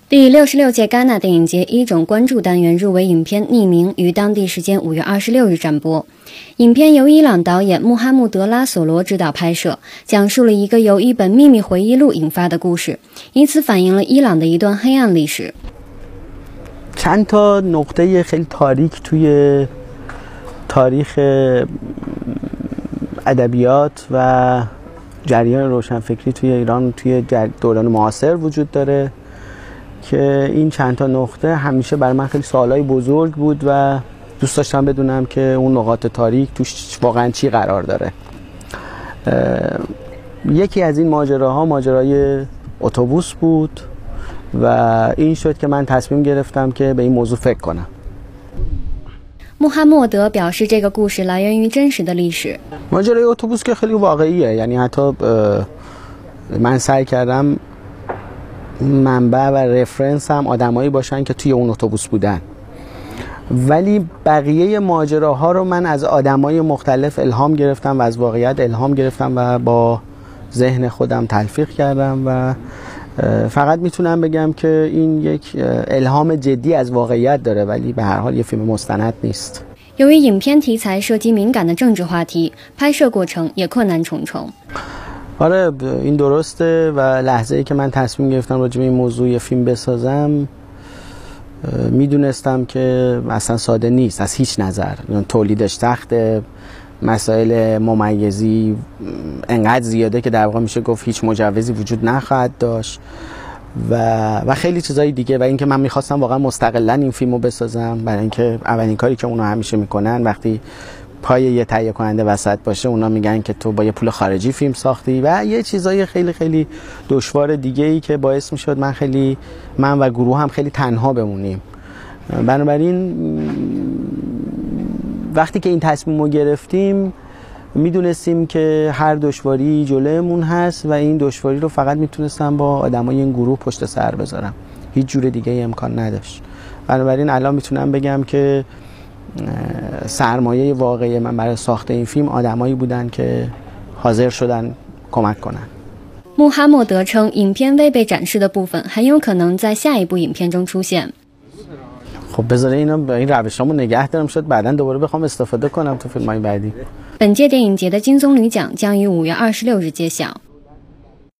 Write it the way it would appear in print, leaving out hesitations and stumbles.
第66届戛纳电影节一种关注单元入围影片《匿名》于当地时间5月26日展播。影片由伊朗导演穆罕默德·拉索罗执导拍摄，讲述了一个由一本秘密回忆录引发的故事，以此反映了伊朗的一段黑暗历史。چند تا نقطه خیلی تاریک توی تاریخ ادبیات و جریان روشنفکری توی ایران توی دوران معاصر وجود داره که این چند تا نقطه همیشه برای من خیلی سوالای بزرگ بود و دوست داشتم بدونم که اون نقاط تاریک توش واقعا چی قرار داره. یکی از این ماجراها ماجرای اتوبوس بود و این شد که من تصمیم گرفتم که به این موضوع فکر کنم. 穆罕默德表示，这个故事来源于真实的历史。 ماجرای اتوبوس که خیلی واقعیه، یعنی حتی من سعی کردم منبع و رفرنس هم آدمایی باشن که توی اون اتوبوس بودن، ولی بقیه ماجراها رو من از آدمای مختلف الهام گرفتم و از واقعیت الهام گرفتم و با ذهن خودم تلفیق کردم و فقط میتونم بگم که این یک الهام جدی از واقعیت داره، ولی به هر حال یه فیلم مستند نیست. 由于影片题材涉及敏感的政治话题，拍摄过程也困难重重。 آره این درسته و لحظه‌ای که من تصمیم گرفتم راجع به این موضوع فیلم بسازم میدونستم که اصلا ساده نیست از هیچ نظر. تولیدش سخته، مسائل ممیزی انقدر زیاده که در واقع میشه گفت هیچ مجوزی وجود نخواهد داشت و خیلی چیزای دیگه، و اینکه من میخواستم واقعا مستقلا این فیلمو بسازم، برای اینکه اولین کاری که اونا همیشه میکنن وقتی پای یه تهیه کننده وسط باشه اونا میگن که تو با یه پول خارجی فیلم ساختی و یه چیزای خیلی خیلی دشوار دیگه ای که باعث میشد من و گروه هم خیلی تنها بمونیم. بنابراین وقتی که این تصمیم رو گرفتیم میدونستیم که هر دشواری جلومون هست و این دشواری رو فقط میتونستم با آدمای این گروه پشت سر بذارم، هیچ جور دیگه امکان نداشت. بنابراین الان میتونم بگم که سرمایه واقعی من برای ساخت این فیلم آدمایی بودن که حاضر شدن کمک کنن. 穆罕默德称，影片未被展示的部分很有可能在下一部影片中出现。 خب بذاره اینا به این روشامو نگه دارم، شد بعداً دوباره بخوام استفاده کنم تو فیلم‌های بعدی.本届电影节的金棕榈奖将于5月26日揭晓。